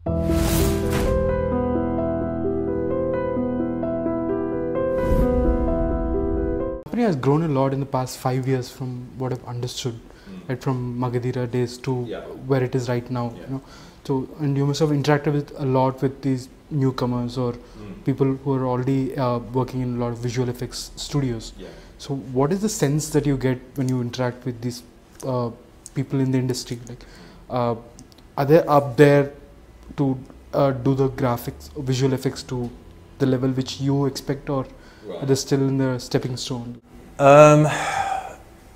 The company has grown a lot in the past 5 years from what I've understood, right, from Magadheera days to where it is right now. You know, so and you must have interacted with a lot with these newcomers or people who are already working in a lot of visual effects studios. So what is the sense that you get when you interact with these people in the industry? Like, are they up there to do the graphics, visual effects to the level which you expect, or are they still in the stepping stone?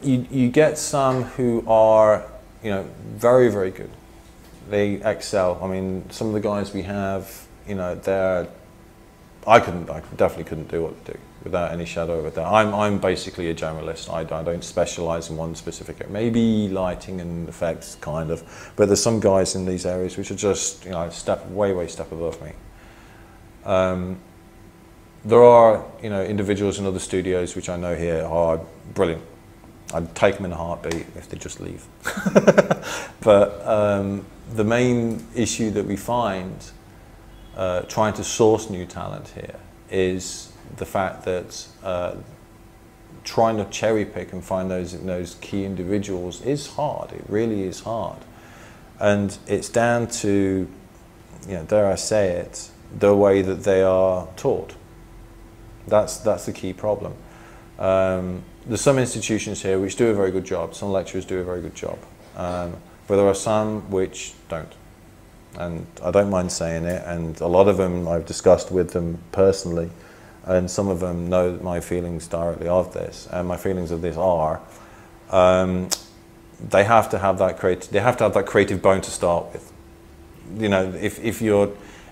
You get some who are, very, very good. They excel. I mean, some of the guys we have, I definitely couldn't do what they do without any shadow of a doubt. I'm basically a generalist. I don't specialize in one specific area. Maybe lighting and effects, kind of. But there's some guys in these areas which are just, step above me. There are, individuals in other studios which I know here are brilliant. I'd take them in a heartbeat if they just leave. But the main issue that we find trying to source new talent here is the fact that trying to cherry pick and find those key individuals is hard. It really is hard. And it's down to, dare I say it, the way that they are taught. That's the key problem. There's some institutions here which do a very good job, some lecturers do a very good job, but there are some which don't. And I don't mind saying it, and a lot of them I've discussed with them personally, and some of them know my feelings directly of this, and my feelings of this are, they have to have that creative bone to start with.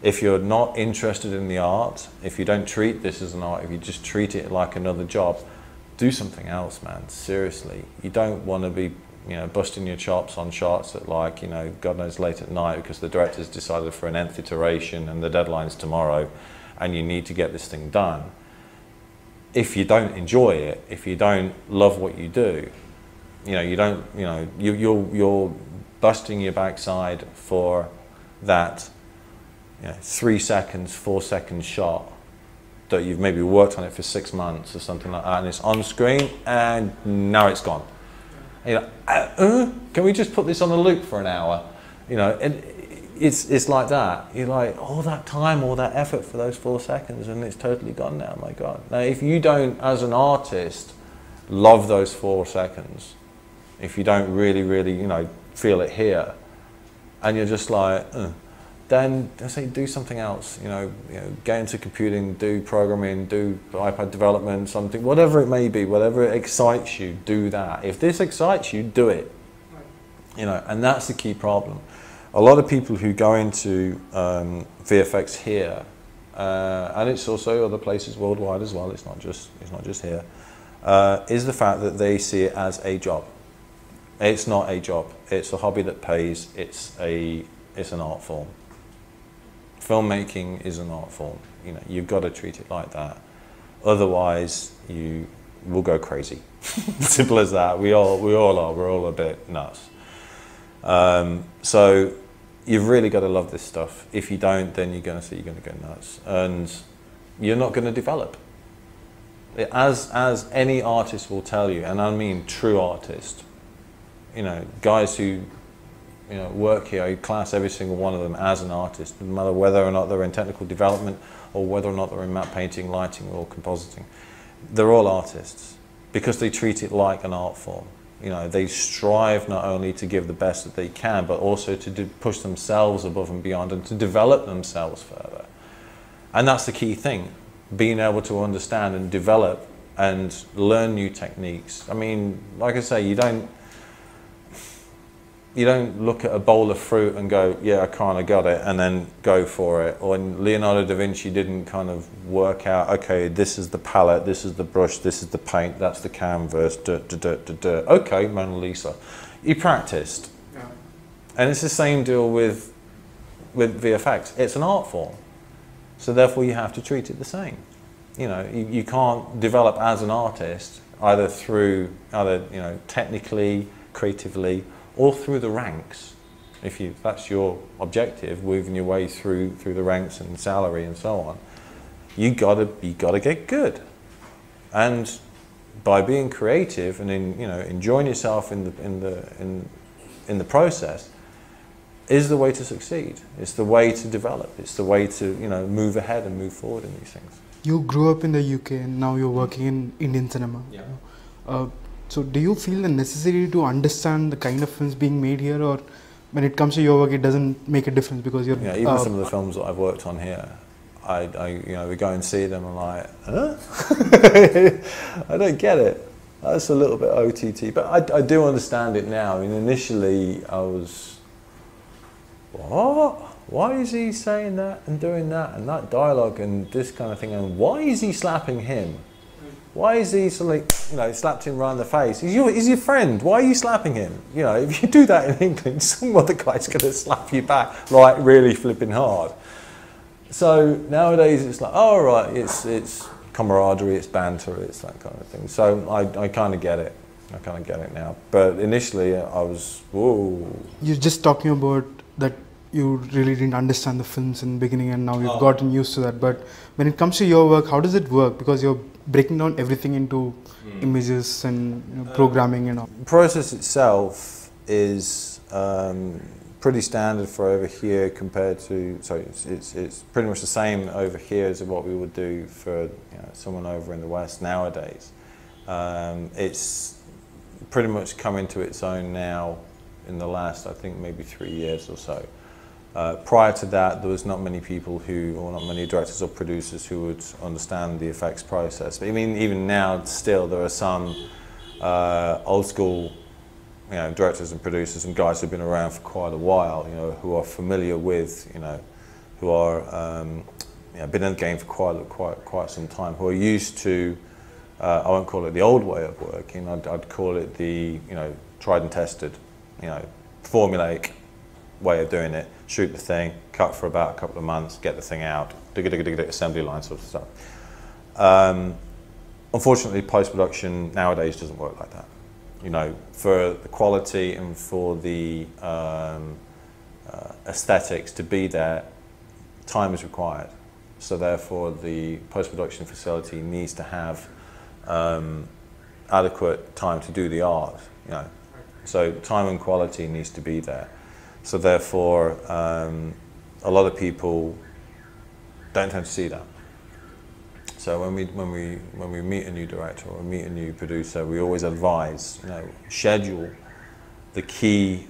If you're not interested in the art, if you don't treat this as an art, if you just treat it like another job, do something else, man, seriously. You don't want to be, busting your chops on shots at God knows late at night because the director's decided for an nth iteration and the deadline's tomorrow and you need to get this thing done. If you don't enjoy it, if you don't love what you do, you're busting your backside for that 3 seconds, 4 second shot that you've maybe worked on it for 6 months or something like that, and it's on screen and now it's gone. And can we just put this on a loop for an hour? And it's like that. You're like, all that time, all that effort for those 4 seconds, and it's totally gone now. My God! Now, if you don't, as an artist, love those 4 seconds, if you don't really, feel it here, and you're just like, then I say do something else. Get into computing, do programming, do iPad development, something, whatever it may be, whatever excites you, do that. If this excites you, do it. And that's the key problem. A lot of people who go into VFX here, and it's also other places worldwide as well. It's not just here. Is the fact that they see it as a job. It's not a job. It's a hobby that pays. It's an art form. Filmmaking is an art form. You've got to treat it like that. Otherwise, you will go crazy. Simple as that. We all are. We're all a bit nuts. So you've really got to love this stuff. If you don't, then you're going to go nuts, and you're not going to develop. As any artist will tell you, and I mean true artist. Guys who work here, I class every single one of them as an artist, no matter whether or not they're in technical development or whether or not they're in matte painting, lighting or compositing. They're all artists because they treat it like an art form. They strive not only to give the best that they can, but also to push themselves above and beyond and to develop themselves further. And that's the key thing, being able to understand and develop and learn new techniques. I mean, like I say, you don't look at a bowl of fruit and go, yeah, I kind of got it, and then go for it. Or Leonardo da Vinci didn't kind of work out, okay, this is the palette, this is the brush, this is the paint, that's the canvas, okay, Mona Lisa. You practiced. Yeah. And it's the same deal with VFX. It's an art form. So therefore you have to treat it the same. You can't develop as an artist either through, technically, creatively, all through the ranks. if that's your objective, moving your way through the ranks and salary and so on, you gotta get good. And by being creative and enjoying yourself in the process is the way to succeed. It's the way to develop. It's the way to move ahead and move forward in these things. You grew up in the UK and now you're working in Indian cinema. Yeah. So do you feel the necessity to understand the kind of films being made here, or when it comes to your work it doesn't make a difference because you're... Yeah, even some of the films that I've worked on here, we go and see them and like, huh? I don't get it. That's a little bit OTT, but I do understand it now. I mean, initially I was, what? Why is he saying that and doing that and that dialogue and this kind of thing, and why is he slapping him? Why is he sort of slapped him right in the face? He's your friend. Why are you slapping him? If you do that in England, some other guy's going to slap you back like really flipping hard. So nowadays it's like, oh right, it's camaraderie, it's banter, it's that kind of thing. So I kind of get it. I kind of get it now. But initially I was, whoa. You're just talking about that you really didn't understand the films in the beginning and now you've gotten used to that. But when it comes to your work, how does it work? Because you're breaking down everything into images and programming and all. The process itself is pretty standard for over here compared to, so it's pretty much the same over here as what we would do for someone over in the West nowadays. It's pretty much come into its own now in the last, I think, maybe 3 years or so. Prior to that, there was not many people or not many directors or producers who would understand the effects process. But I mean, even now, still, there are some old school directors and producers and guys who've been around for quite a while, who are familiar with, who are been in the game for quite some time, who are used to, I won't call it the old way of working, I'd call it the, tried and tested, formulaic way of doing it. Shoot the thing, cut for about a couple of months, get the thing out, assembly line sort of stuff. Unfortunately, post-production nowadays doesn't work like that. For the quality and for the aesthetics to be there, time is required. So therefore, the post-production facility needs to have adequate time to do the art. So time and quality needs to be there. So therefore, a lot of people don't tend to see that. So when we meet a new director or meet a new producer, we always advise, schedule the key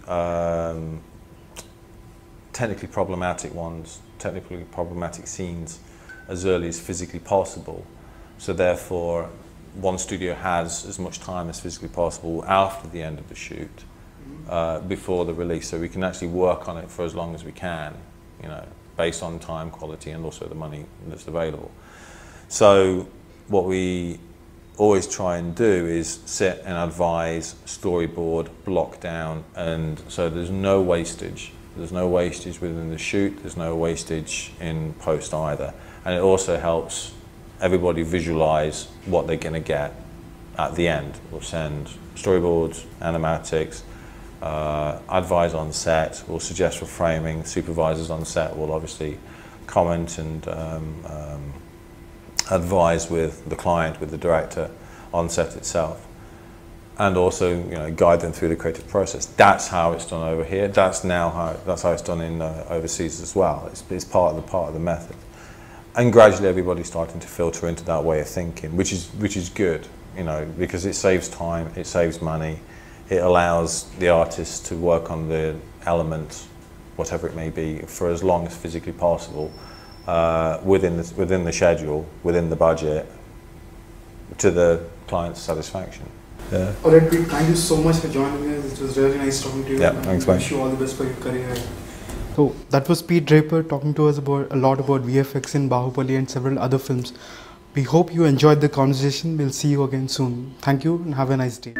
technically problematic scenes as early as physically possible. So therefore, one studio has as much time as physically possible after the end of the shoot, before the release, so we can actually work on it for as long as we can, based on time, quality, and also the money that's available. So what we always try and do is sit and advise, storyboard, block down, and so there's no wastage. There's no wastage within the shoot, there's no wastage in post either. And it also helps everybody visualize what they're going to get at the end. We'll send storyboards, animatics, advise on set, we'll suggest for framing, supervisors on set will obviously comment and advise with the client, with the director on set itself, and also guide them through the creative process. That's how it's done over here. That's how it's done in overseas as well. It's part of the method, and gradually everybody's starting to filter into that way of thinking, which is good, because it saves time, it saves money, it allows the artist to work on the element, whatever it may be, for as long as physically possible, within the schedule, within the budget, to the client's satisfaction. Yeah. All right, Pete, thank you so much for joining us. It was really nice talking to you. Yeah, thanks, mate. I wish you all the best for your career. So that was Pete Draper talking to us about a lot about VFX in Baahubali and several other films. We hope you enjoyed the conversation. We'll see you again soon. Thank you and have a nice day.